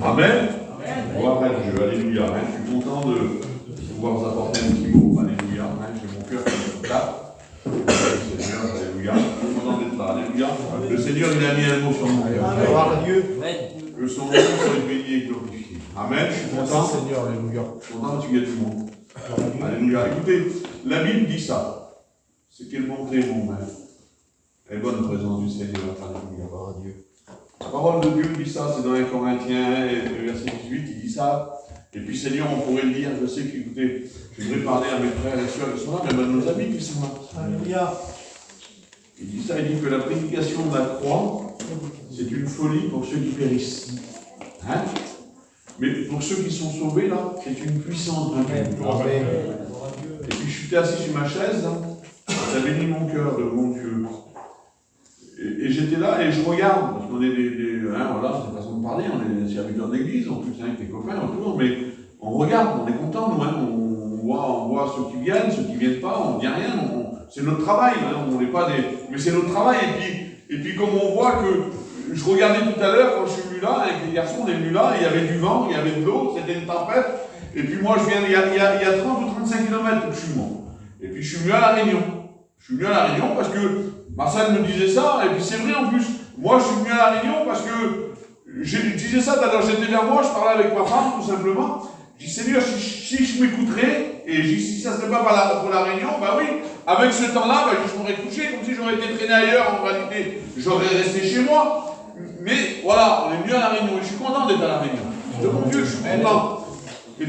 Amen. Gloire à Dieu. Alléluia. Je suis content de pouvoir vous apporter un petit mot. Alléluia. J'ai mon cœur qui tape. Seigneur, alléluia. Je suis content d'être là. Alléluia. Le Seigneur, il a mis un mot sur mon cœur. Gloire à Dieu. Que son nom soit béni et glorifié. Amen. Je suis content. Seigneur, alléluia. Je suis content que tu y aies tout le monde. Alléluia. Écoutez, la Bible dit ça. C'est quelle bonté, mon maître. Et bonne présence du Seigneur. Alléluia. Gloire à Dieu. La parole de Dieu dit ça, c'est dans 1 Corinthiens, verset 18, il dit ça. Et puis Seigneur, on pourrait le dire, je sais qu'écoutez, je voudrais parler à mes frères et sœurs qui sont là, même à nos amis qui sont là. Alléluia. Il dit ça, il dit que la prédication de la croix, c'est une folie pour ceux qui périssent. Hein? Mais pour ceux qui sont sauvés, là, c'est une puissance de Dieu. Et puis je suis assis sur ma chaise, là, ça bénit mon cœur de mon Dieu. Et j'étais là et je regarde, parce qu'on est voilà, c'est une façon de parler, on est des serviteurs d'église, en plus avec des copains autour, mais on regarde, on est content, nous, hein, on voit ceux qui viennent pas, on ne dit rien, c'est notre travail, hein, on n'est pas des. Mais c'est notre travail, et puis comme on voit que, je regardais tout à l'heure, quand je suis venu là, avec les garçons, on est venu là, il y avait du vent, il y avait de l'eau, c'était une tempête, et puis moi je viens, il y a 30 ou 35 km que je suis mort. Et puis je suis venu à La Réunion. Je suis venu à La Réunion parce que Marcel me disait ça, et puis c'est vrai en plus. Moi, je suis venu à La Réunion parce que je disais ça tout à l'heure, j'étais vers moi, je parlais avec ma femme, tout simplement. Je dis, Seigneur, si je m'écouterais, et si ça ne serait pas pour La Réunion, bah oui, avec ce temps-là, bah, je m'aurais couché, comme si j'aurais été traîné ailleurs, en réalité, j'aurais resté chez moi. Mais voilà, on est venu à La Réunion, et je suis content d'être à La Réunion. De mon Dieu, je suis content. Et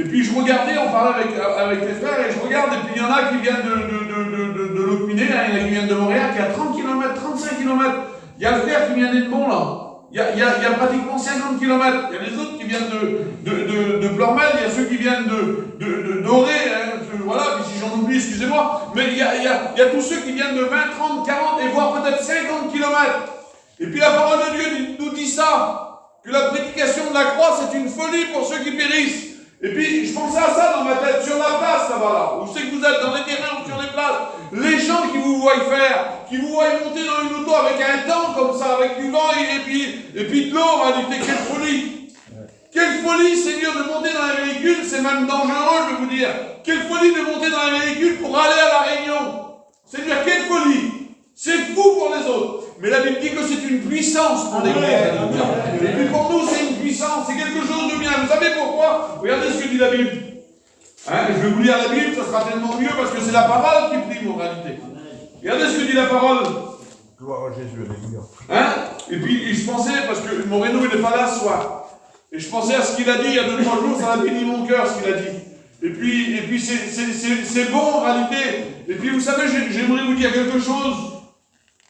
puis je regardais, on parlait avec les frères, et je regarde, et puis il y en a qui viennent de Locminé, hein, il y en a qui viennent de Montréal, qui a 30 km, 35 km. Il y a le frère qui vient d'Edmond, là. Il y a pratiquement 50 km. Il y a les autres qui viennent de Plormel, il y a ceux qui viennent de Doré, hein, voilà, puis si j'en oublie, excusez-moi. Mais il y a tous ceux qui viennent de 20, 30, 40, et voire peut-être 50 km. Et puis la parole de Dieu nous dit ça, que la prédication de la croix, c'est une folie pour ceux qui périssent. Et puis, je pensais à ça dans ma tête, sur la place, là-bas, là, où c'est que vous êtes, dans les terrains ou sur les places, les gens qui vous voient faire, qui vous voient monter dans une auto avec un temps comme ça, avec du vent et puis de l'eau, en réalité, quelle folie! Quelle folie, Seigneur, de monter dans un véhicule, c'est même dangereux, je vais vous dire. Quelle folie de monter dans un véhicule pour aller à La Réunion. Seigneur, quelle folie! C'est fou pour les autres. Mais la Bible dit que c'est une puissance pour l'Église. Et puis pour nous, c'est une puissance, c'est quelque chose de bien. Vous savez pourquoi? Regardez ce que dit la Bible. Hein, je vais vous lire la Bible, ça sera tellement mieux parce que c'est la parole qui prime en réalité. Regardez ce que dit la parole. Gloire à Jésus, alléluia. Hein? Et puis je pensais, parce que Moreno il n'est pas là ce soir, et je pensais à ce qu'il a dit il y a 2-3 jours, ça a béni mon cœur ce qu'il a dit. Et puis c'est bon en réalité. Et puis vous savez, j'aimerais vous dire quelque chose.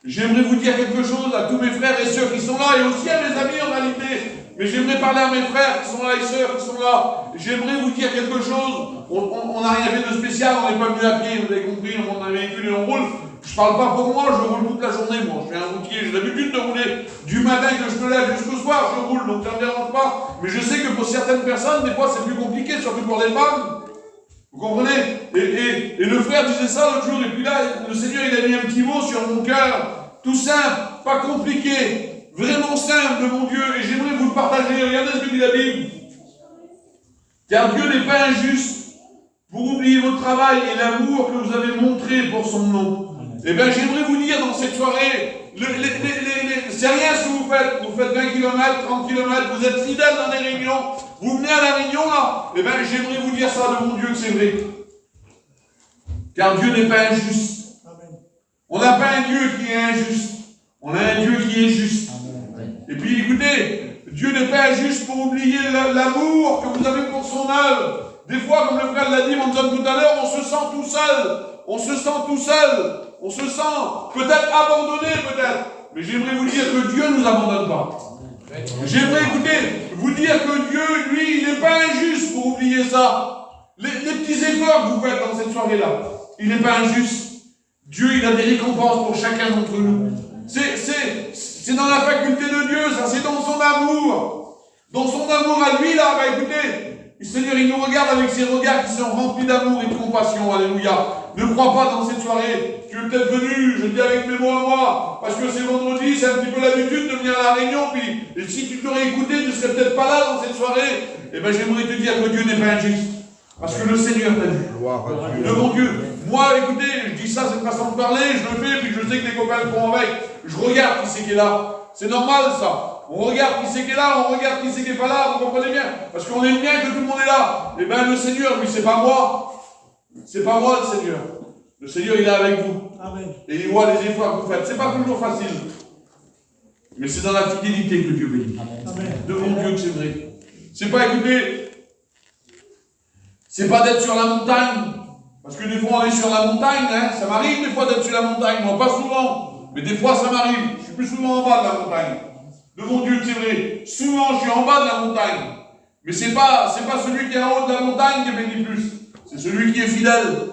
J'aimerais vous dire quelque chose à tous mes frères et sœurs qui sont là, et aussi à mes amis en réalité. Mais j'aimerais parler à mes frères qui sont là et sœurs qui sont là. J'aimerais vous dire quelque chose. On n'a rien fait de spécial, on n'est pas venu à pied, vous avez compris, on a un véhicule et on roule. Je ne parle pas pour moi, je roule toute la journée, moi. Je suis un routier, j'ai l'habitude de rouler du matin que je me lève jusqu'au soir, je roule, donc ça ne me dérange pas. Mais je sais que pour certaines personnes, des fois c'est plus compliqué, surtout pour les femmes. Vous comprenez? Et le frère disait ça l'autre jour, et puis là, le Seigneur il a mis un petit mot sur mon cœur, tout simple, pas compliqué, vraiment simple de mon Dieu, et j'aimerais vous le partager. Regardez ce que dit la Bible. Car Dieu n'est pas injuste pour oublier votre travail et l'amour que vous avez montré pour son nom. Eh bien, j'aimerais vous dire dans cette soirée, c'est rien ce que vous faites 20 km, 30 km, vous êtes fidèles dans les réunions, vous venez à La Réunion là, eh bien, j'aimerais vous dire ça de mon Dieu que c'est vrai. Car Dieu n'est pas injuste. On n'a pas un Dieu qui est injuste, on a un Dieu qui est juste. Et puis écoutez, Dieu n'est pas injuste pour oublier l'amour que vous avez pour son œuvre. Des fois, comme le frère l'a dit, Manson tout à l'heure, on se sent tout seul. On se sent tout seul. On se sent peut-être abandonné, peut-être. Mais j'aimerais vous dire que Dieu ne nous abandonne pas. J'aimerais, écoutez, vous dire que Dieu, lui, il n'est pas injuste pour oublier ça. Les petits efforts que vous faites dans cette soirée-là, il n'est pas injuste. Dieu, il a des récompenses pour chacun d'entre nous. C'est dans la faculté de Dieu, ça, c'est dans son amour. Dans son amour à lui, là, bah écoutez, Le Seigneur, il nous regarde avec ses regards qui sont remplis d'amour et de compassion. Alléluia. Ne crois pas dans cette soirée. Tu es peut-être venu, je dis avec mes mots à moi, parce que c'est vendredi, c'est un petit peu l'habitude de venir à la réunion, puis et si tu t'aurais écouté, tu ne serais peut-être pas là dans cette soirée. Eh bien, j'aimerais te dire que Dieu n'est pas injuste. Parce que le Seigneur t'a vu. Gloire à Dieu. De mon Dieu. Moi, écoutez, je dis ça, cette façon de parler, je le fais, puis je sais que les copains le font avec. Je regarde qui c'est qui est là. C'est normal, ça. On regarde qui c'est qui est là, on regarde qui c'est qui n'est pas là, vous comprenez bien. Parce qu'on aime bien que tout le monde est là. Eh bien, le Seigneur, lui, c'est pas moi. C'est pas moi, le Seigneur. Le Seigneur, il est avec vous. Amen. Et il voit les efforts que vous faites. C'est pas toujours facile. Mais c'est dans la fidélité que Dieu bénit. Amen. De mon Dieu que c'est vrai. C'est pas, écoutez, c'est pas d'être sur la montagne. Parce que des fois, on est sur la montagne. Hein. Ça m'arrive des fois d'être sur la montagne. Moi, pas souvent. Mais des fois, ça m'arrive. Je suis plus souvent en bas de la montagne. De mon Dieu que c'est vrai. Souvent, je suis en bas de la montagne. Mais c'est pas celui qui est en haut de la montagne qui bénit plus. C'est celui qui est fidèle.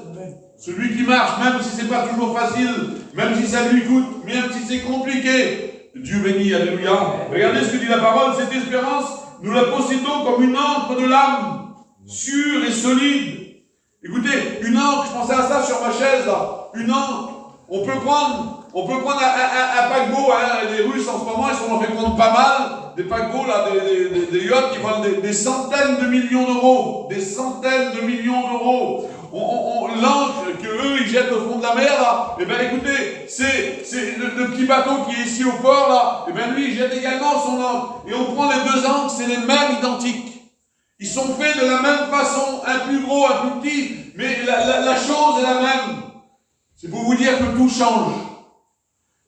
Celui qui marche, même si c'est pas toujours facile, même si ça lui coûte, même si c'est compliqué. Dieu bénit, alléluia. Regardez ce que dit la parole, cette espérance, nous la possédons comme une ancre de l'âme, sûre et solide. Écoutez, une ancre, je pensais à ça sur ma chaise, là. Une ancre. On peut prendre un paquebot, hein. Les Russes en ce moment, ils s'en ont fait prendre pas mal, des paquebots, là, des yachts qui valent des centaines de millions d'euros. Des centaines de millions d'euros. L'ancre qu'eux ils jettent au fond de la mer là, et bien écoutez, c'est le petit bateau qui est ici au port là, et bien lui il jette également son ancre. Et on prend les deux ancres, c'est les mêmes identiques. Ils sont faits de la même façon, un plus gros, un plus petit, mais la chose est la même. C'est pour vous dire que tout change.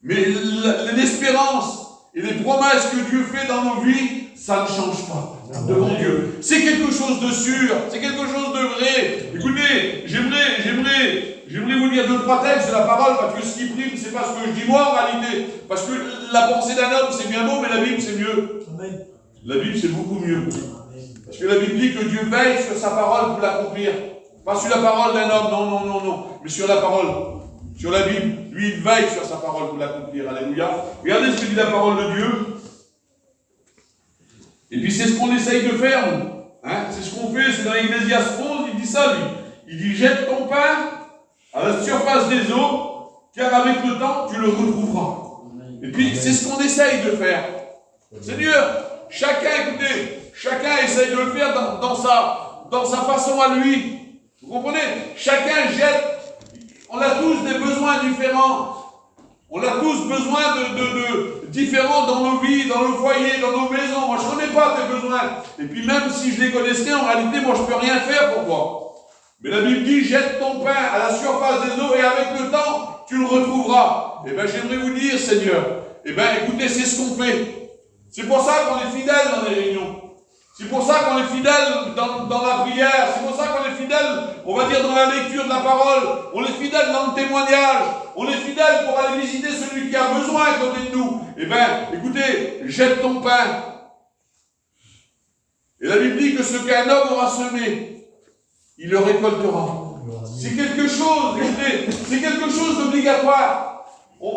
Mais l'espérance et les promesses que Dieu fait dans nos vies, ça ne change pas. Devant Dieu. C'est quelque chose de sûr, c'est quelque chose de vrai. Écoutez, j'aimerais vous dire 2-3 textes de la parole, parce que ce qui prime, c'est pas ce que je dis moi en réalité. Parce que la pensée d'un homme, c'est bien beau, mais la Bible, c'est mieux. La Bible, c'est beaucoup mieux. Parce que la Bible dit que Dieu veille sur sa parole pour l'accomplir. Pas sur la parole d'un homme, non, mais sur la parole. Sur la Bible. Lui, il veille sur sa parole pour l'accomplir. Alléluia. Regardez ce que dit la parole de Dieu. Et puis c'est ce qu'on essaye de faire, nous. Hein? C'est ce qu'on fait, c'est dans Ecclésiaste 11, il dit ça, lui. Il dit, jette ton pain à la surface des eaux, car avec le temps, tu le retrouveras. Et puis, c'est ce qu'on essaye de faire. Seigneur, chacun essaye de le faire dans sa façon à lui. Vous comprenez? Chacun jette. On a tous des besoins différents. On a tous besoin de différents dans nos vies, dans nos foyers, dans nos maisons. Moi, je ne connais pas tes besoins. Et puis même si je les connaissais, en réalité, moi, je ne peux rien faire pour toi. Mais la Bible dit, jette ton pain à la surface des eaux et avec le temps, tu le retrouveras. Eh bien, j'aimerais vous dire, Seigneur, eh bien, écoutez, c'est ce qu'on fait. C'est pour ça qu'on est fidèle dans les réunions. C'est pour ça qu'on est fidèle dans la prière. C'est pour ça qu'on est fidèle, on va dire, dans la lecture de la parole. On est fidèle dans le témoignage. On est fidèle pour aller visiter celui qui a besoin à côté de nous. Eh bien, écoutez, jette ton pain. Et la Bible dit que ce qu'un homme aura semé, il le récoltera. C'est quelque chose, écoutez, c'est quelque chose d'obligatoire. Nous,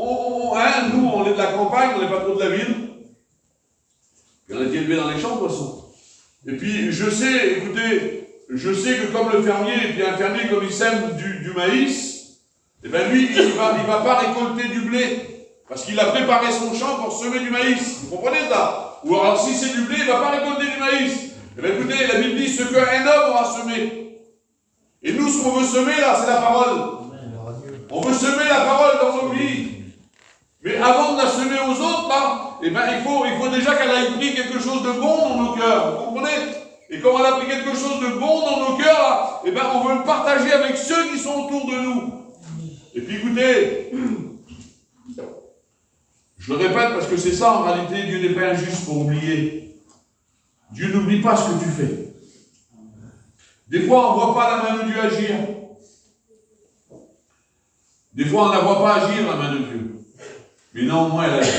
on est de la campagne, on n'est pas trop de la ville. Et on a été élevé dans les champs de poissons. Et puis, je sais que comme le fermier, et puis un fermier comme il sème du maïs, eh bien lui, il va pas récolter du blé, parce qu'il a préparé son champ pour semer du maïs. Vous comprenez ça? Ou alors, si c'est du blé, il ne va pas récolter du maïs. Eh bien écoutez, la Bible dit ce qu'un homme aura semé. Et nous, ce qu'on veut semer là, c'est la parole. On veut semer la parole dans nos vies. Mais avant de la semer aux autres, là, eh ben, il faut déjà qu'elle ait pris quelque chose de bon dans nos cœurs. Vous comprenez? Et quand elle a pris quelque chose de bon dans nos cœurs, là, eh ben, on veut le partager avec ceux qui sont autour de nous. Et puis écoutez, je le répète parce que c'est ça en réalité, Dieu n'est pas injuste pour oublier. Dieu n'oublie pas ce que tu fais. Des fois, on ne voit pas la main de Dieu agir. Des fois, on ne la voit pas agir, la main de Dieu. Mais néanmoins, elle agit.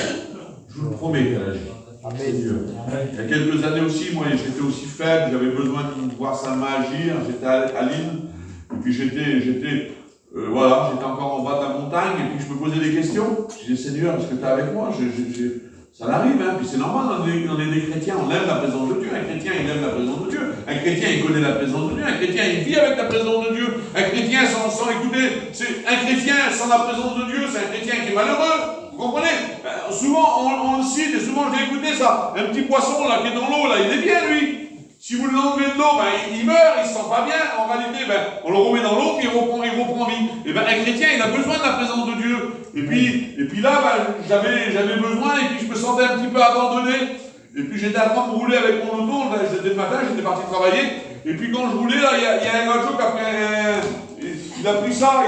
Je vous le promets qu'elle agit. Amen. Dieu. Il y a quelques années aussi, moi, j'étais aussi faible, j'avais besoin de voir sa main agir. J'étais à Lille, et puis j'étais encore en bas de la montagne, et puis je me posais des questions. Je disais, Seigneur, est-ce que tu es avec moi? Ça arrive, hein, puis c'est normal, on est des chrétiens, on aime la présence de Dieu. Un chrétien, il aime la présence de Dieu. Un chrétien, il connaît la présence de Dieu. Un chrétien, il vit avec la présence de Dieu. Un chrétien, sans écouter, un chrétien sans la présence de Dieu, c'est un chrétien qui est malheureux. Vous comprenez? Souvent, on le cite, et souvent, j'ai écouté ça. Un petit poisson, là, qui est dans l'eau, là, il est bien, lui. Si vous l'enlevez de l'eau, il meurt, il ne se sent pas bien. En réalité, on le remet dans l'eau, puis il reprend vie. Et un chrétien, il a besoin de la présence de Dieu. Et puis là, j'avais besoin, et puis je me sentais un petit peu abandonné. Et puis j'étais en train de rouler avec mon auto, c'était le matin, j'étais parti travailler. Et puis quand je roulais, là, il y a un oiseau qui a pris il a pris ça,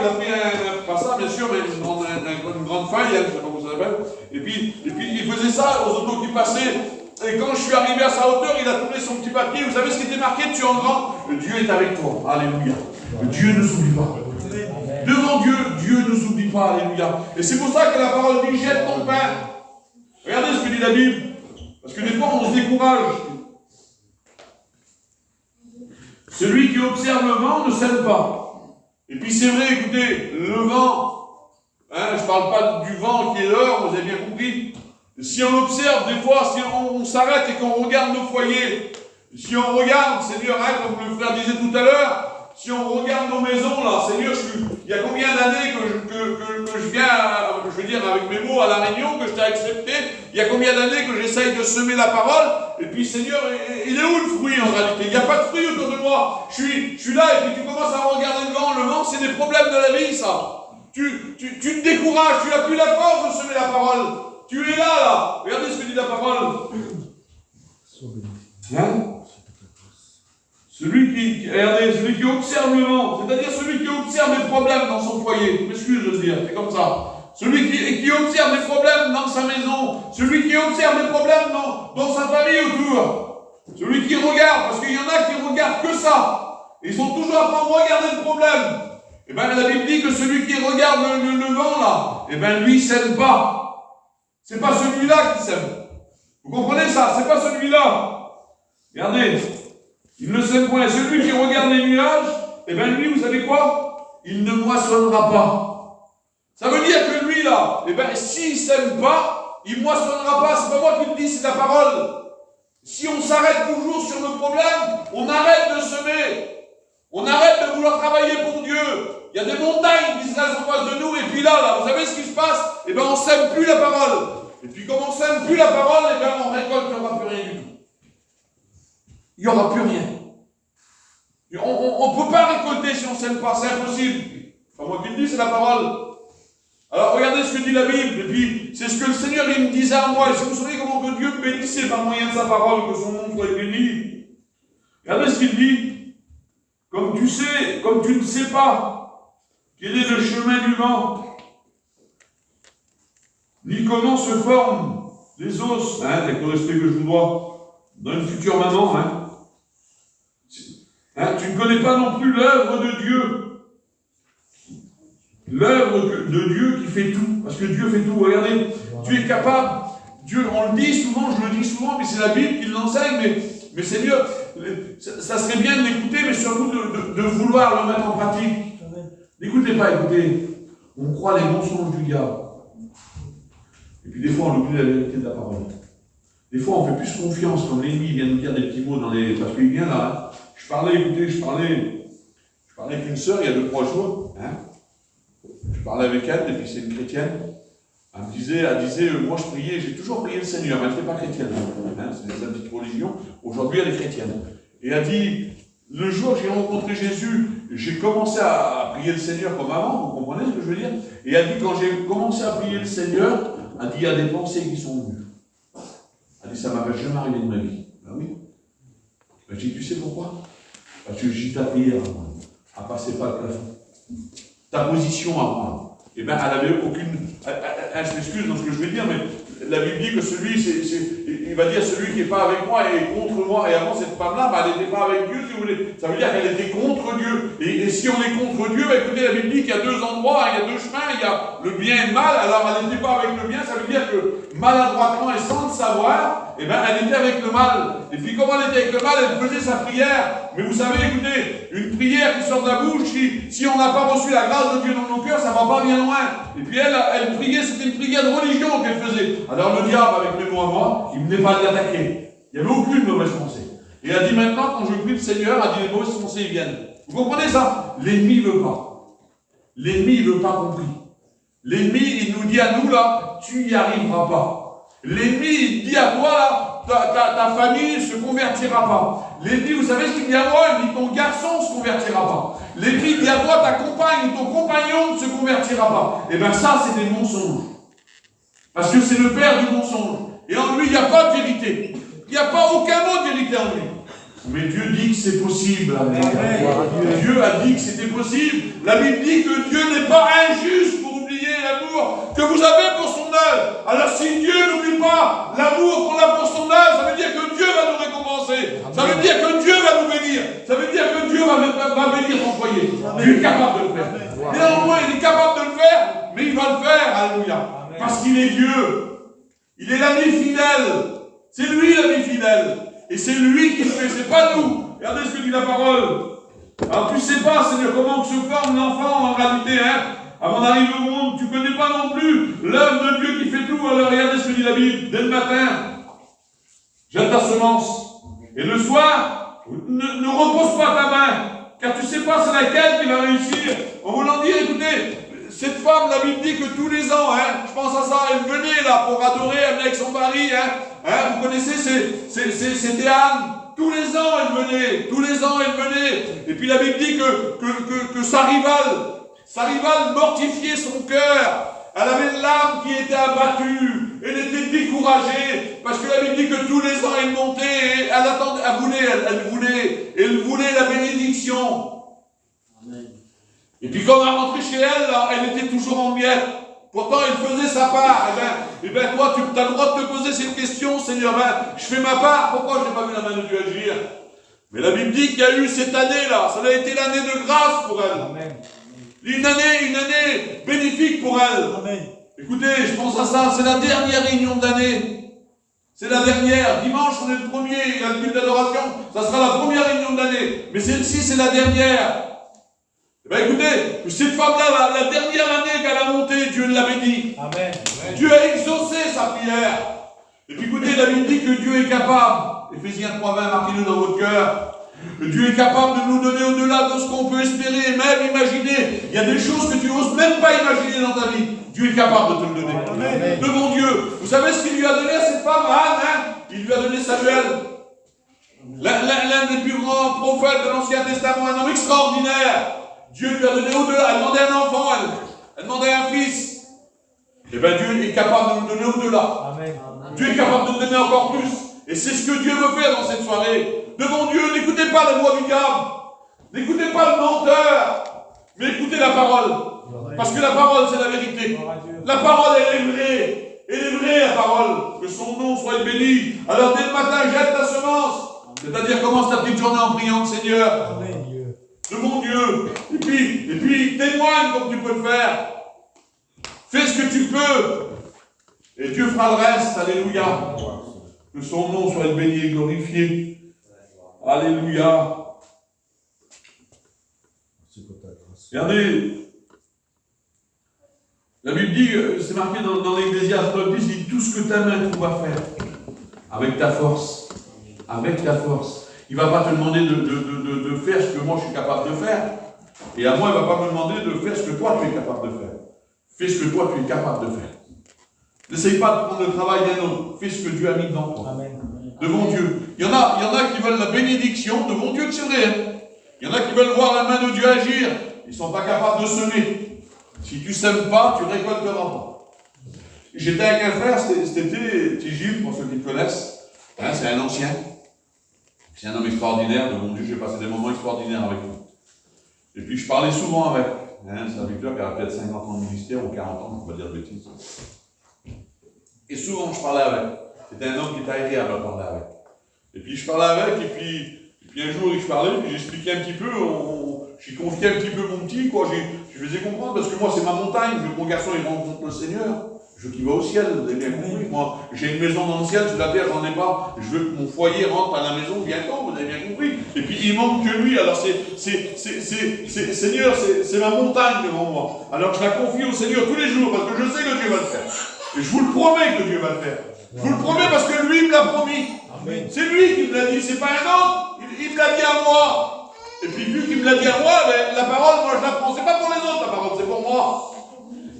pas ça bien sûr, mais une grande feuille, je ne sais pas comment ça s'appelle. Et puis il faisait ça aux autos qui passaient. Et quand je suis arrivé à sa hauteur, il a tourné son petit papier. Vous savez ce qui était marqué dessus en grand? Dieu est avec toi. Alléluia. Dieu ne s'oublie pas. Devant Dieu, Dieu ne s'oublie pas. Alléluia. Et c'est pour ça que la parole dit, jette ton pain. Regardez ce que dit la Bible. Parce que des fois, on se décourage. Celui qui observe le vent ne sème pas. Et puis c'est vrai, écoutez, le vent, je ne parle pas du vent qui est dehors, vous avez bien compris. Si on observe, des fois, si on s'arrête et qu'on regarde nos foyers, si on regarde, Seigneur, comme le frère disait tout à l'heure, si on regarde nos maisons, là, Seigneur, il y a combien d'années que je viens, je veux dire, avec mes mots à La Réunion, que je t'ai accepté, il y a combien d'années que j'essaye de semer la parole, et puis, Seigneur, il est où le fruit en réalité? Il n'y a pas de fruit autour de moi. Je suis là, et puis tu commences à regarder le vent. Le vent, c'est des problèmes de la vie, ça. Tu te décourages, tu n'as plus la force de semer la parole. Tu es là. Regardez ce que dit la parole. Hein? Celui qui observe le vent, c'est-à-dire celui qui observe les problèmes dans son foyer. Je m'excuse de le dire, c'est comme ça. Celui qui observe les problèmes dans sa maison. Celui qui observe les problèmes dans sa famille autour. Celui qui regarde, parce qu'il y en a qui regardent que ça. Ils sont toujours en train de regarder le problème. Et bien la Bible dit que celui qui regarde le vent là, et bien lui, il ne sème pas. C'est pas celui-là qui sème. Vous comprenez ça? C'est pas celui-là. Regardez. Il ne sème point. Celui qui regarde les nuages, et bien lui, vous savez quoi? Il ne moissonnera pas. Ça veut dire que lui là, et bien s'il ne sème pas, il ne moissonnera pas. C'est pas moi qui le dis, c'est la parole. Si on s'arrête toujours sur nos problèmes, on arrête de semer. On arrête de vouloir travailler pour Dieu. Il y a des montagnes qui se dressent en face de nous, et puis là, vous savez ce qui se passe? Eh bien, on ne sème plus la parole. Et puis, comme on ne sème plus la parole, eh bien, on récolte, il n'y aura plus rien du tout. Il n'y aura plus rien. On ne peut pas récolter si on ne sème pas, c'est impossible. Pas moi qui le dis, c'est la parole. Alors, regardez ce que dit la Bible, et puis, c'est ce que le Seigneur, il me disait à moi, et si vous savez comment que Dieu me bénissait par moyen de sa parole, que son nom soit béni. Regardez ce qu'il dit. Comme tu ne sais pas quel est le chemin du vent, ni comment se forment les os, avec le respect que je vous dois, dans une future maman, tu ne connais pas non plus l'œuvre de Dieu. L'œuvre de Dieu qui fait tout, parce que Dieu fait tout. Regardez, tu es capable, Dieu, on le dit souvent, je le dis souvent, mais c'est la Bible qui l'enseigne, mais Seigneur, ça serait bien de l'écouter, mais surtout de vouloir le mettre en pratique. N'écoutez pas, écoutez. On croit les mensonges du diable. Et puis des fois, on oublie la vérité de la parole. Des fois, on fait plus confiance quand l'ennemi vient nous dire des petits mots parce qu'il vient là. Je parlais avec une sœur il y a 2-3 jours. Je parlais avec elle, et puis c'est une chrétienne. Elle disait, moi je priais, j'ai toujours prié le Seigneur, mais elle n'était pas chrétienne. C'est sa petite religion. Aujourd'hui, elle est chrétienne. Et elle dit, le jour où j'ai rencontré Jésus, j'ai commencé à prier le Seigneur comme avant, vous comprenez ce que je veux dire? Et elle dit, quand j'ai commencé à prier le Seigneur, elle dit, il y a des pensées qui sont venues. Elle dit, ça ne m'avait jamais arrivé de ma vie. Ben oui. Ben, je dis, tu sais pourquoi? Parce que j'ai ta prière à passer pas le plafond. Ta position à prendre. Eh bien, elle n'avait aucune. Je m'excuse dans ce que je vais dire, mais la Bible dit que il va dire celui qui n'est pas avec moi est contre moi. Et avant, cette femme-là, elle n'était pas avec Dieu, si vous voulez. Ça veut dire qu'elle était contre Dieu. Et si on est contre Dieu, écoutez, la Bible dit qu'il y a 2 endroits, il y a 2 chemins, il y a le bien et le mal. Alors, elle n'était pas avec le bien, ça veut dire que maladroitement et sans le savoir, eh ben, elle était avec le mal. Et puis, comme elle était avec le mal, elle faisait sa prière. Mais vous savez, écoutez, une prière qui sort de la bouche, si on n'a pas reçu la grâce de Dieu dans nos cœurs, ça ne va pas bien loin. Et puis, elle priait, c'était une prière de religion qu'elle faisait. Alors, le diable, avec mes mots à moi, il ne venait pas l'attaquer. Il n'y avait aucune mauvaise pensée. Et elle a dit maintenant, quand je prie le Seigneur, elle a dit les mauvaises pensées viennent. Vous comprenez ça? L'ennemi ne veut pas. L'ennemi ne veut pas compris. L'ennemi, il nous dit à nous, là, tu n'y arriveras pas. L'ennemi, il dit à toi, là, ta famille ne se convertira pas. L'ennemi, vous savez ce qu'il dit à moi? Il dit ton garçon ne se convertira pas. L'ennemi dit à toi, ta compagne, ton compagnon ne se convertira pas. Et bien ça, c'est des mensonges. Parce que c'est le père du mensonge. Et en lui, il n'y a pas de vérité. Il n'y a pas aucun mot de vérité en lui. Mais Dieu dit que c'est possible. Amen. Dieu a dit que c'était possible. La Bible dit que Dieu n'est pas injuste pour oublier l'amour que vous avez pour son œuvre. Alors si Dieu n'oublie pas l'amour qu'on a pour son œuvre, ça veut dire que Dieu va nous récompenser. Ça veut dire que Dieu va nous bénir. Ça veut dire que Dieu va bénir ton foyer. Dieu est capable de le faire. Néanmoins, il est capable de le faire, mais il va le faire. Alléluia. Parce qu'il est Dieu. Il est l'ami fidèle. C'est lui l'ami fidèle. Et c'est lui qui le fait, c'est pas nous. Regardez ce que dit la parole. Alors tu sais pas, Seigneur, comment se forme l'enfant en réalité, hein, avant d'arriver au monde. Tu connais pas non plus l'œuvre de Dieu qui fait tout. Alors regardez ce que dit la Bible. Dès le matin, jette ta semence. Et le soir, ne repose pas ta main. Car tu sais pas c'est laquelle qui va réussir. En voulant dire, écoutez, cette femme, la Bible dit que tous les ans, hein, je pense à ça, elle venait là pour adorer, elle venait avec son mari, vous connaissez, c'était Anne. Tous les ans, elle venait. Tous les ans, elle venait. Et puis la Bible dit que sa rivale mortifiait son cœur. Elle avait l'âme qui était abattue. Elle était découragée. Parce que la Bible dit que tous les ans, elle montait et elle attendait, elle voulait la bénédiction. Et puis quand elle rentrait chez elle, là, elle était toujours en miettes. Pourtant, elle faisait sa part. Eh bien, toi, tu as le droit de te poser cette question, Seigneur. Je fais ma part. Pourquoi je n'ai pas vu la main de Dieu agir? Mais la Bible dit qu'il y a eu cette année-là. Ça a été l'année de grâce pour elle. Amen. Une année bénéfique pour elle. Amen. Écoutez, je pense à ça. C'est la dernière réunion de l'année. C'est la dernière. Dimanche, on est le premier. Il y a le culte d'adoration. Ça sera la première réunion de l'année. Mais celle-ci, c'est la dernière. Ben écoutez, cette femme-là, la dernière année qu'elle a monté, Dieu l'a bénie. Amen. Dieu a exaucé sa prière. Et puis écoutez, la Bible dit que Dieu est capable. Éphésiens 3:20, marquez-le dans votre cœur. Que Dieu est capable de nous donner au-delà de ce qu'on peut espérer et même imaginer. Il y a des choses que tu n'oses même pas imaginer dans ta vie. Dieu est capable de te le donner. Amen. Devant Dieu. Vous savez ce qu'il lui a donné à cette femme, Anne, hein? Il lui a donné Samuel. L'un des plus grands prophètes de l'Ancien Testament, un homme extraordinaire. Dieu lui a donné au-delà. Elle demandait un enfant, elle demandait un fils. Et bien Dieu est capable de nous donner au-delà. Dieu est capable de nous donner encore plus. Et c'est ce que Dieu veut faire dans cette soirée. Devant Dieu, n'écoutez pas la voix du diable. N'écoutez pas le menteur. Mais écoutez la parole. Parce que la parole, c'est la vérité. La parole, elle est vraie. Elle est vraie, la parole. Que son nom soit béni. Alors dès le matin, jette ta semence. C'est-à-dire, commence ta petite journée en priant le Seigneur. Devant Dieu. Et puis, témoigne comme tu peux le faire. Fais ce que tu peux. Et Dieu fera le reste. Alléluia. Que son nom soit béni et glorifié. Alléluia. Regardez. La Bible dit, c'est marqué dans l'Ecclésiaste, il dit tout ce que ta main trouve à faire. Avec ta force. Avec ta force. Il ne va pas te demander de faire ce que moi je suis capable de faire. Et à moi, il ne va pas me demander de faire ce que toi tu es capable de faire. Fais ce que toi tu es capable de faire. N'essaye pas de prendre le travail d'un autre. Fais ce que Dieu a mis devant toi. Amen. Devant Dieu. Il y en a qui veulent la bénédiction devant Dieu, que c'est vrai. Hein. Il y en a qui veulent voir la main de Dieu agir. Ils ne sont pas capables de semer. Si tu ne sèmes pas, tu ne récolteras pas. J'étais avec un frère cet été, Gilles, pour ceux qui le connaissent. Hein, c'est un ancien. C'est un homme extraordinaire, devant Dieu, j'ai passé des moments extraordinaires avec lui. Et puis je parlais souvent avec. Hein, c'est un Victor qui a peut-être 50 ans de ministère ou 40 ans, on ne va pas dire de bêtises. Et souvent je parlais avec. C'était un homme qui était agréable à parler avec. Et puis je parlais avec, et puis un jour je parlais, puis j'expliquais un petit peu, j'ai confié un petit peu mon petit, quoi. Je faisais comprendre, parce que moi c'est ma montagne, mon garçon il rencontre le Seigneur. Je veux qu'il va au ciel, vous avez bien compris. Moi, j'ai une maison dans le ciel, sur la terre, j'en ai pas. Je veux que mon foyer rentre à la maison bientôt, vous avez bien compris. Et puis, il manque que lui. Alors, Seigneur, c'est ma montagne devant moi. Alors, je la confie au Seigneur tous les jours, parce que je sais que Dieu va le faire. Et je vous le promets que Dieu va le faire. Je vous le promets parce que lui me l'a promis. C'est lui qui me l'a dit, c'est pas un autre. Il me l'a dit à moi. Et puis, vu qu'il me l'a dit à moi, ben, la parole, moi, je la prends. C'est pas pour les autres, la parole, c'est pour moi.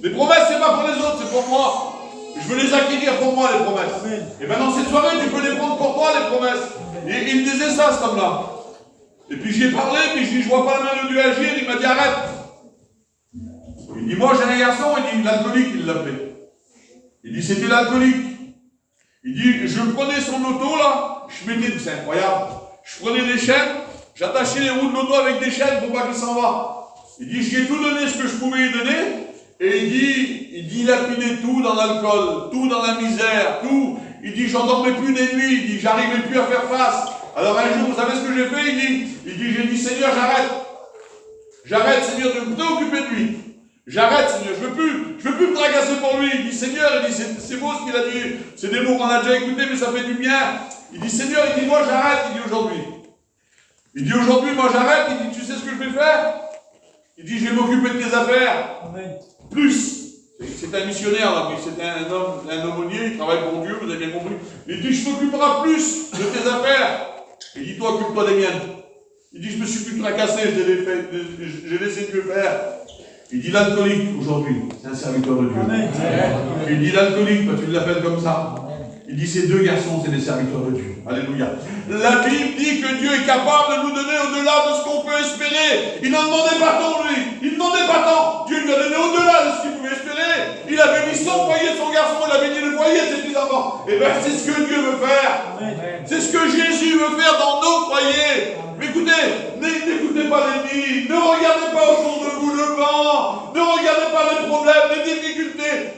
Les promesses, c'est pas pour les autres, c'est pour moi. Je veux les acquérir pour moi, les promesses. Et maintenant, cette soirée, tu peux les prendre pour toi, les promesses. Et il me disait ça, cet homme-là. Et puis j'y ai parlé, puis je dis, je vois pas la main de Dieu agir. Il m'a dit, arrête. Il dit, moi, j'ai un garçon, il dit, l'alcoolique, il l'appelait. Il dit, c'était l'alcoolique. Il dit, je prenais son auto, là, je mettais, c'est incroyable, je prenais des chaînes, j'attachais les roues de l'auto avec des chaînes pour pas qu'il s'en va. Il dit, j'y ai tout donné ce que je pouvais lui donner. Et il dit, il a pilé tout dans l'alcool, tout dans la misère, tout. Il dit, j'en dormais plus des nuits, il dit, j'arrivais plus à faire face. Alors un jour, vous savez ce que j'ai fait? J'ai dit, Seigneur, j'arrête. J'arrête, Seigneur, de me préoccuper de lui. J'arrête, Seigneur, je veux plus me tracasser pour lui. Il dit, Seigneur, il dit, c'est beau ce qu'il a dit. C'est des mots qu'on a déjà écoutés, mais ça fait du bien. Il dit, Seigneur, il dit, moi j'arrête, il dit aujourd'hui. Il dit, aujourd'hui, moi j'arrête, il dit, tu sais ce que je vais faire? Il dit, je vais m'occuper de tes affaires. Amen. Plus. C'est un missionnaire, là, c'est un aumônier, il travaille pour Dieu, vous avez bien compris. Il dit, je m'occuperai plus de tes affaires. Il dit, toi, occupe-toi des miennes. Il dit, je me suis plus tracassé, j'ai laissé Dieu faire. Il dit, l'alcoolique, aujourd'hui, c'est un serviteur de Dieu. Amen. Il dit, l'alcoolique, bah, tu l'appelles comme ça. Il dit, ces deux garçons, c'est des serviteurs de Dieu. Alléluia. La Bible dit que Dieu est capable de nous donner au-delà de ce qu'on peut espérer. Il n'en demandait pas tant, lui. Il ne demandait pas tant. Dieu lui a donné au-delà de ce qu'il pouvait espérer. Il a béni son foyer, son garçon. Il a béni le foyer de ses petits enfants. Et bien, c'est ce que Dieu veut faire. C'est ce que Jésus veut faire dans nos foyers. Mais écoutez, n'écoutez pas l'ennemi. Ne regardez pas autour de vous le vent. Ne regardez pas les problèmes, les difficultés.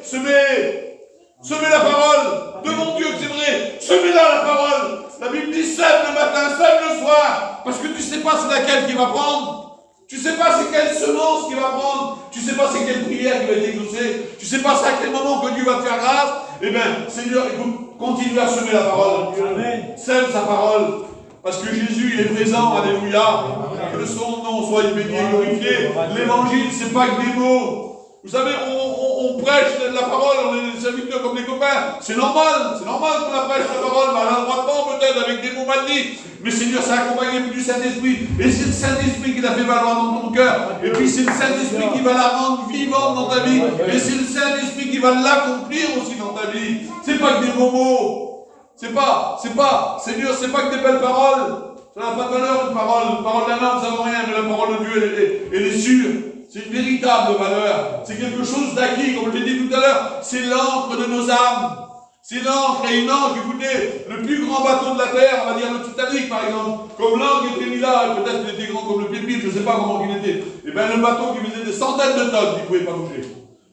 Semez la parole de mon Dieu que c'est vrai. Semez-la la parole. La Bible dit sème le matin, sème le soir. Parce que tu ne sais pas c'est laquelle qui va prendre. Tu ne sais pas c'est quelle semence qui va prendre. Tu ne sais pas c'est quelle prière qui va être exaucée. Tu ne sais pas c'est à quel moment que Dieu va te faire grâce. Eh bien, Seigneur, écoute, continue à semer la parole. Amen. Sème sa parole. Parce que Jésus, il est présent. Alléluia. Que son nom soit béni et glorifié. L'évangile, ce n'est pas que des mots. Vous savez, on prêche la parole, on est des serviteurs comme des copains. C'est normal qu'on la prêche la parole, maladroitement peut-être, avec des mots mal dits. Mais Seigneur, c'est accompagné du Saint-Esprit. Et c'est le Saint-Esprit qui l'a fait valoir dans ton cœur. Et puis c'est le Saint-Esprit qui va la rendre vivante dans ta vie. Et c'est le Saint-Esprit qui va l'accomplir aussi dans ta vie. C'est pas que des mots. Seigneur, c'est pas que des belles paroles. Ça n'a pas de valeur, une parole. Une parole d'un homme, ça ne vaut rien, mais la parole de Dieu, elle est sûre. C'est une véritable valeur. C'est quelque chose d'acquis, comme je l'ai dit tout à l'heure. C'est l'encre de nos âmes. C'est l'encre et une encre. Écoutez, le plus grand bateau de la terre, on va dire le Titanic par exemple, comme l'encre était mis là, peut-être qu'il était grand comme le pied, je ne sais pas comment il était. Et bien le bateau qui faisait des centaines de tonnes, il ne pouvait pas bouger.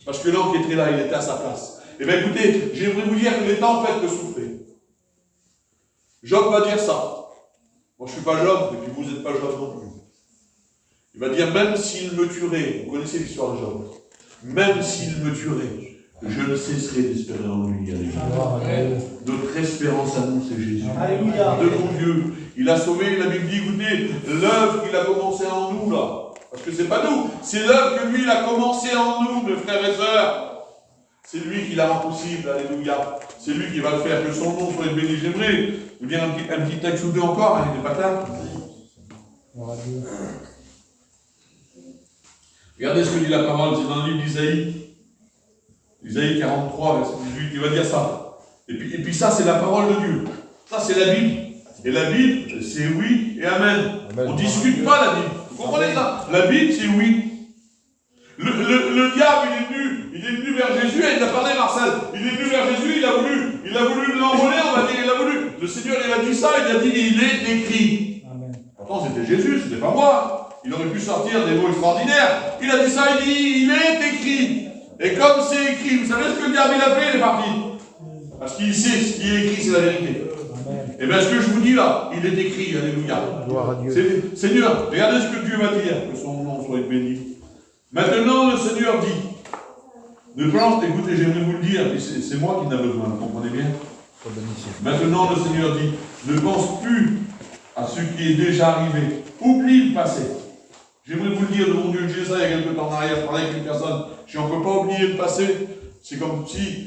Parce que l'encre était là, il était à sa place. Et bien écoutez, j'aimerais vous dire que les tempêtes peuvent souffler. Job va dire ça. Moi je ne suis pas Job, et puis vous n'êtes pas Job non plus. Il va dire, même s'il me tuerait, vous connaissez l'histoire de Job, même s'il me tuerait, je ne cesserai d'espérer en lui. Alléluia. Notre espérance à nous, c'est Jésus. Alléluia. De mon Dieu. Il a sauvé, la Bible dit, écoutez, l'œuvre qu'il a commencé en nous, là. Parce que c'est pas nous, c'est l'œuvre que lui, il a commencé en nous, mes frères et sœurs. C'est lui qui la rend possible. Alléluia. C'est lui qui va le faire, que son nom soit béni. J'aimerais vous dire un petit texte ou deux encore, hein, il n'est pas tard. Regardez ce que dit la parole, c'est dans le livre d'Isaïe. Isaïe 43, verset 18, il va dire ça. Et puis ça, c'est la parole de Dieu. Ça, c'est la Bible. Et la Bible, c'est oui et amen. On ne discute pas la Bible. Vous comprenez ça? La Bible, c'est oui. Le diable, il est venu vers Jésus et il a parlé, Marcel. Il est venu vers Jésus, il a voulu l'envoler, on va dire, il a voulu. Le Seigneur, il a dit ça, il a dit, il est écrit. Amen. Pourtant, c'était Jésus, c'était pas moi. Il aurait pu sortir des mots extraordinaires. Il a dit ça, il dit, il est écrit. Et comme c'est écrit, vous savez ce que le diable a fait, il est parti. Parce qu'il sait ce qui est écrit, c'est la vérité. Et bien ce que je vous dis là, il est écrit, alléluia. Gloire à Dieu. Seigneur, regardez ce que Dieu va dire, que son nom soit béni. Maintenant le Seigneur dit, Ne pense, écoutez, j'aimerais vous le dire, et c'est moi qui n'ai besoin, vous comprenez bien? Maintenant, le Seigneur dit, ne pense plus à ce qui est déjà arrivé. Oublie le passé. J'aimerais vous le dire, le bon Dieu, Jésus, il y a quelque temps en arrière, je parlais avec une personne, je dis, on ne peut pas oublier le passé. C'est comme si,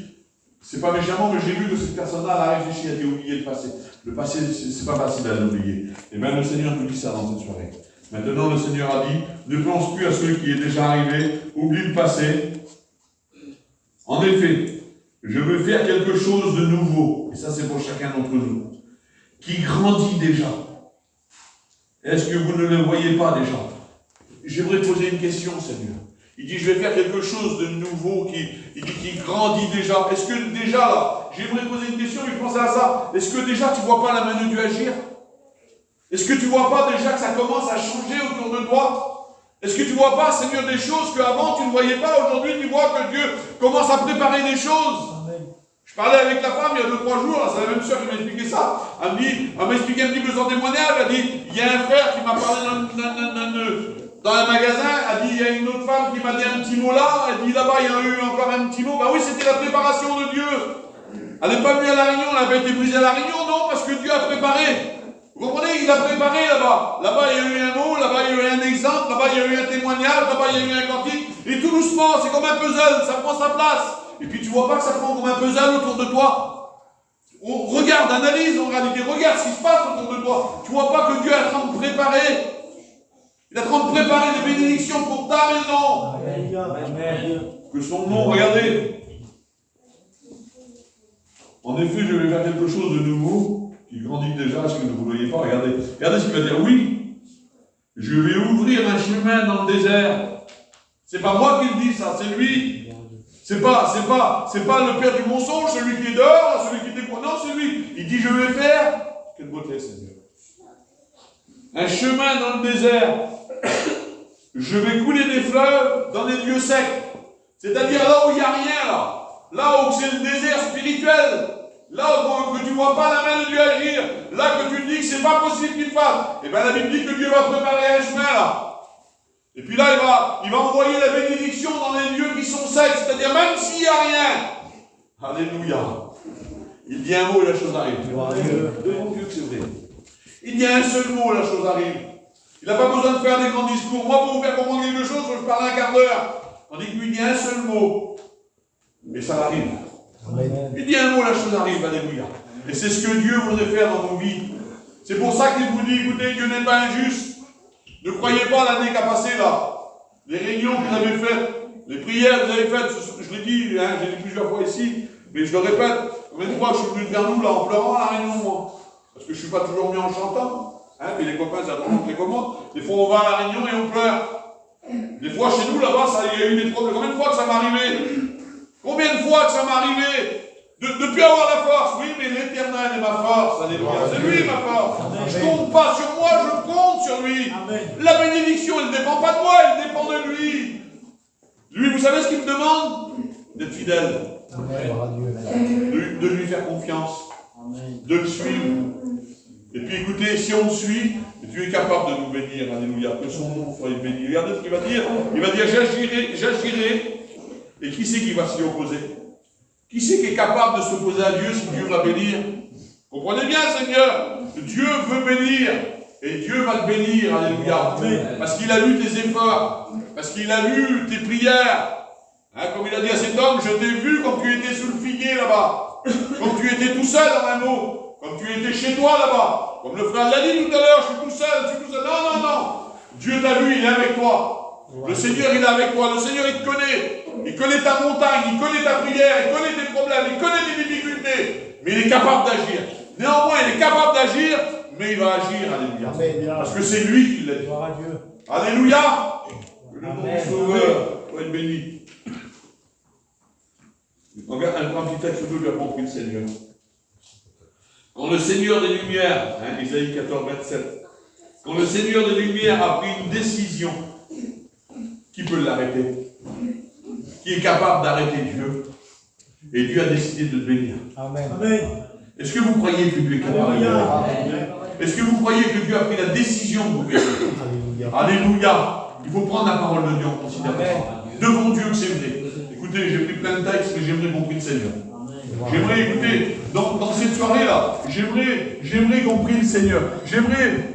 c'est pas méchamment, mais j'ai vu que cette personne-là, elle a réfléchi, elle a dit, oublier le passé. Le passé, c'est pas facile à l'oublier. Et même le Seigneur nous dit ça dans cette soirée. Maintenant, le Seigneur a dit, ne pense plus à ce qui est déjà arrivé, oublie le passé. En effet, je veux faire quelque chose de nouveau, et ça c'est pour chacun d'entre nous, qui grandit déjà. Est-ce que vous ne le voyez pas déjà? J'aimerais poser une question, Seigneur. Il dit, je vais faire quelque chose de nouveau qui grandit déjà. Est-ce que déjà, là, j'aimerais poser une question, et je pensais à ça. Est-ce que déjà, tu ne vois pas la main de Dieu agir? Est-ce que tu ne vois pas déjà que ça commence à changer autour de toi? Est-ce que tu ne vois pas, Seigneur, des choses qu'avant tu ne voyais pas? Aujourd'hui, tu vois que Dieu commence à préparer des choses. Je parlais avec la femme il y a 2-3 jours, c'est la même soeur qui m'a expliqué ça. Elle m'a expliqué un petit peu son témoignage. Elle a dit, il y a un frère qui m'a parlé dans un magasin. Elle a dit, il y a une autre femme qui m'a dit un petit mot là. Elle dit, là-bas, il y a eu encore un petit mot. Bah oui, c'était la préparation de Dieu. Elle n'est pas venue à la réunion, elle n'a pas été brisée à la réunion, non, parce que Dieu a préparé. Vous comprenez, il a préparé là-bas. Là-bas, il y a eu un mot, là-bas, il y a eu un exemple, là-bas, il y a eu un témoignage, là-bas, il y a eu un cantique. Et tout doucement, c'est comme un puzzle, ça prend sa place. Et puis tu vois pas que ça prend comme un puzzle autour de toi. Regarde, analyse en réalité, regarde ce qui se passe autour de toi. Tu vois pas que Dieu est en train de préparer. Il est en train de préparer des bénédictions pour ta maison. Amen. Que son nom, regardez. En effet, je vais faire quelque chose de nouveau qui grandit déjà, ce que vous ne voyez pas. Regardez. Regardez ce qu'il va dire. Oui, je vais ouvrir un chemin dans le désert. C'est pas moi qui le dis, ça, c'est lui. C'est pas le père du mensonge, celui qui est dehors, celui qui découvre. Non, c'est lui. Il dit, je vais faire. Quelle beauté, Seigneur. Un chemin dans le désert. Je vais couler des fleuves dans des lieux secs. C'est-à-dire là où il n'y a rien, là. Là où c'est le désert spirituel. Là où que tu ne vois pas la main de Dieu agir. Là que tu te dis que c'est pas possible qu'il fasse. Et bien la Bible dit que Dieu va préparer un chemin, là. Et puis là, il va envoyer la bénédiction dans les lieux qui sont secs, c'est-à-dire même s'il n'y a rien. Alléluia. Il dit un mot et la chose arrive. Devant Dieu que c'est vrai. Il dit un seul mot, la chose arrive. Il n'a pas besoin de faire des grands discours. Moi, pour vous faire comprendre quelque chose, je parle un quart d'heure. Tandis que lui dit un seul mot. Et ça arrive. Il dit un mot, la chose arrive. Alléluia. Et c'est ce que Dieu voudrait faire dans nos vies. C'est pour ça qu'il vous dit, écoutez, Dieu n'est pas injuste. Ne croyez pas l'année qui a passé là. Les réunions que vous avez faites, les prières que vous avez faites, je l'ai dit, hein, j'ai dit plusieurs fois ici, mais je le répète, combien de fois je suis venu vers nous là en pleurant à la réunion, moi. Parce que je ne suis pas toujours mieux en chantant. Hein, puis les copains, ça demande les comment. Des fois on va à la réunion et on pleure. Des fois chez nous là-bas, il y a eu des problèmes. Combien de fois que ça m'est arrivé? Combien de fois que ça m'est arrivé de ne plus avoir la force? Oui, mais l'Éternel est ma force. Alléluia. C'est lui ma force. Je ne compte pas sur moi, je compte sur lui. Amen. La bénédiction, elle ne dépend pas de moi, elle dépend de lui. Lui, vous savez ce qu'il me demande? D'être fidèle. De lui faire confiance. De le suivre. Et puis écoutez, si on le suit, Dieu est capable de nous bénir. Alléluia. Que son nom soit béni. Regardez ce qu'il va dire. Il va dire, j'agirai. Et qui c'est qui va s'y opposer? Qui c'est qui est capable de s'opposer à Dieu si Dieu va bénir? Comprenez bien, Seigneur. Dieu veut bénir. Et Dieu va te bénir. Alléluia. Parce qu'il a vu tes efforts. Parce qu'il a vu tes prières. Hein, comme il a dit à cet homme, je t'ai vu quand tu étais sous le figuier là-bas. Quand tu étais tout seul dans un mot. Comme tu étais chez toi là-bas. Comme le frère l'a dit tout à l'heure, je suis tout seul. Non. Dieu t'a vu, il est avec toi. Le Seigneur, il est avec toi. Le Seigneur, il te connaît. Il connaît ta montagne, il connaît ta prière, il connaît tes problèmes, il connaît tes difficultés. Mais il est capable d'agir. Néanmoins, il est capable d'agir, mais il va agir. Alléluia. Parce que c'est lui qui l'a dit. Alléluia. Que le nom du Sauveur soit béni. Regarde un petit texte que tu as compris le Seigneur. Quand le Seigneur des Lumières, Isaïe 14, 27, quand le Seigneur des Lumières a pris une décision, qui peut l'arrêter? Qui est capable d'arrêter Dieu? Et Dieu a décidé de te bénir. Amen. Est-ce que vous croyez que Dieu est capable de bénir? Est-ce que vous croyez que Dieu a pris la décision de vous bénir? Alléluia. Il faut prendre la parole de Dieu en considération. Devant Dieu que c'est vrai. Écoutez, j'ai pris plein de textes, mais j'aimerais qu'on prie le Seigneur. J'aimerais, écoutez, dans cette soirée-là, j'aimerais qu'on prie le Seigneur. J'aimerais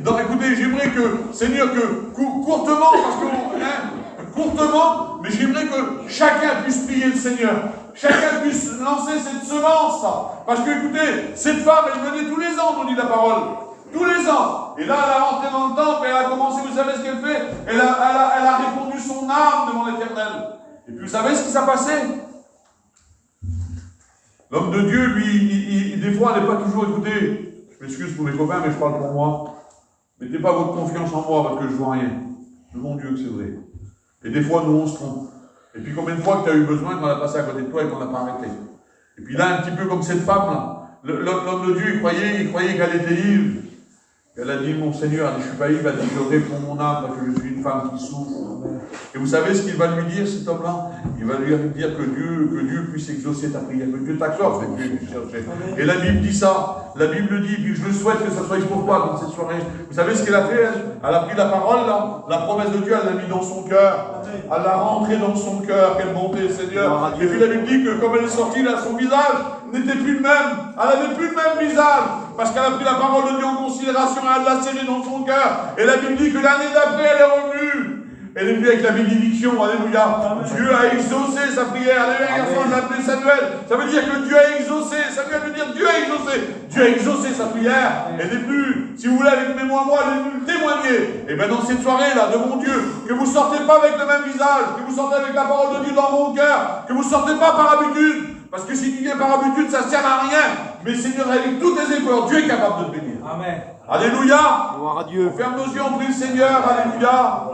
que, Seigneur, que courtement, parce que, courtement, mais j'aimerais que chacun puisse prier le Seigneur. Chacun puisse lancer cette semence, là. Parce que, écoutez, cette femme, elle venait tous les ans, nous dit la parole. Tous les ans. Et là, elle a rentré dans le temple et elle a commencé, vous savez ce qu'elle fait? Elle a répondu son âme devant l'Éternel. Et puis, vous savez ce qui s'est passé? L'homme de Dieu, lui, des fois, n'est pas toujours écouté. Je m'excuse pour mes copains, mais je parle pour moi. Mettez pas votre confiance en moi parce que je vois rien. C'est mon Dieu que c'est vrai. Et des fois, nous, on se trompe. Et puis, combien de fois que tu as eu besoin qu'on a passé à côté de toi et qu'on n'a pas arrêté? Et puis là, un petit peu comme cette femme-là. L'homme de Dieu, il croyait qu'elle était ivre. Elle a dit, mon Seigneur, je ne suis pas ivre, elle a dit, je réponds mon âme parce que je suis une femme qui souffre. Et vous savez ce qu'il va lui dire, cet homme-là? Il va lui dire que Dieu puisse exaucer ta prière, que Dieu t'accorde cette prière que tu cherchais. Et la Bible dit ça. La Bible dit, puis je le souhaite que ça soit pour toi dans cette soirée. Vous savez ce qu'elle a fait? Elle a pris la parole, là. La promesse de Dieu, elle l'a mis dans son cœur. Elle l'a rentrée dans son cœur. Quelle bonté, Seigneur. Et puis la Bible dit que comme elle est sortie, là, son visage n'était plus le même. Elle n'avait plus le même visage. Parce qu'elle a pris la parole de Dieu en considération et elle l'a serrée dans son cœur. Et la Bible dit que l'année d'après, elle est revenue. Elle est venue avec la bénédiction, alléluia. Dieu a exaucé sa prière. Alléluia, garçon, elle l'a appelé Samuel. Ça veut dire que Dieu a exaucé. Samuel veut dire Dieu a exaucé. Dieu a exaucé sa prière. Elle est venue, si vous voulez, avec mes mots à moi, elle est venue témoigner. Et bien dans cette soirée-là, de mon Dieu, que vous ne sortez pas avec le même visage, que vous sortez avec la parole de Dieu dans mon cœur, que vous ne sortez pas par habitude. Parce que si tu viens par habitude, ça ne sert à rien. Mais Seigneur, avec tous tes efforts, Dieu est capable de te bénir. Amen. Alléluia. Gloire à Dieu. On ferme nos yeux, on prie le Seigneur. Alléluia.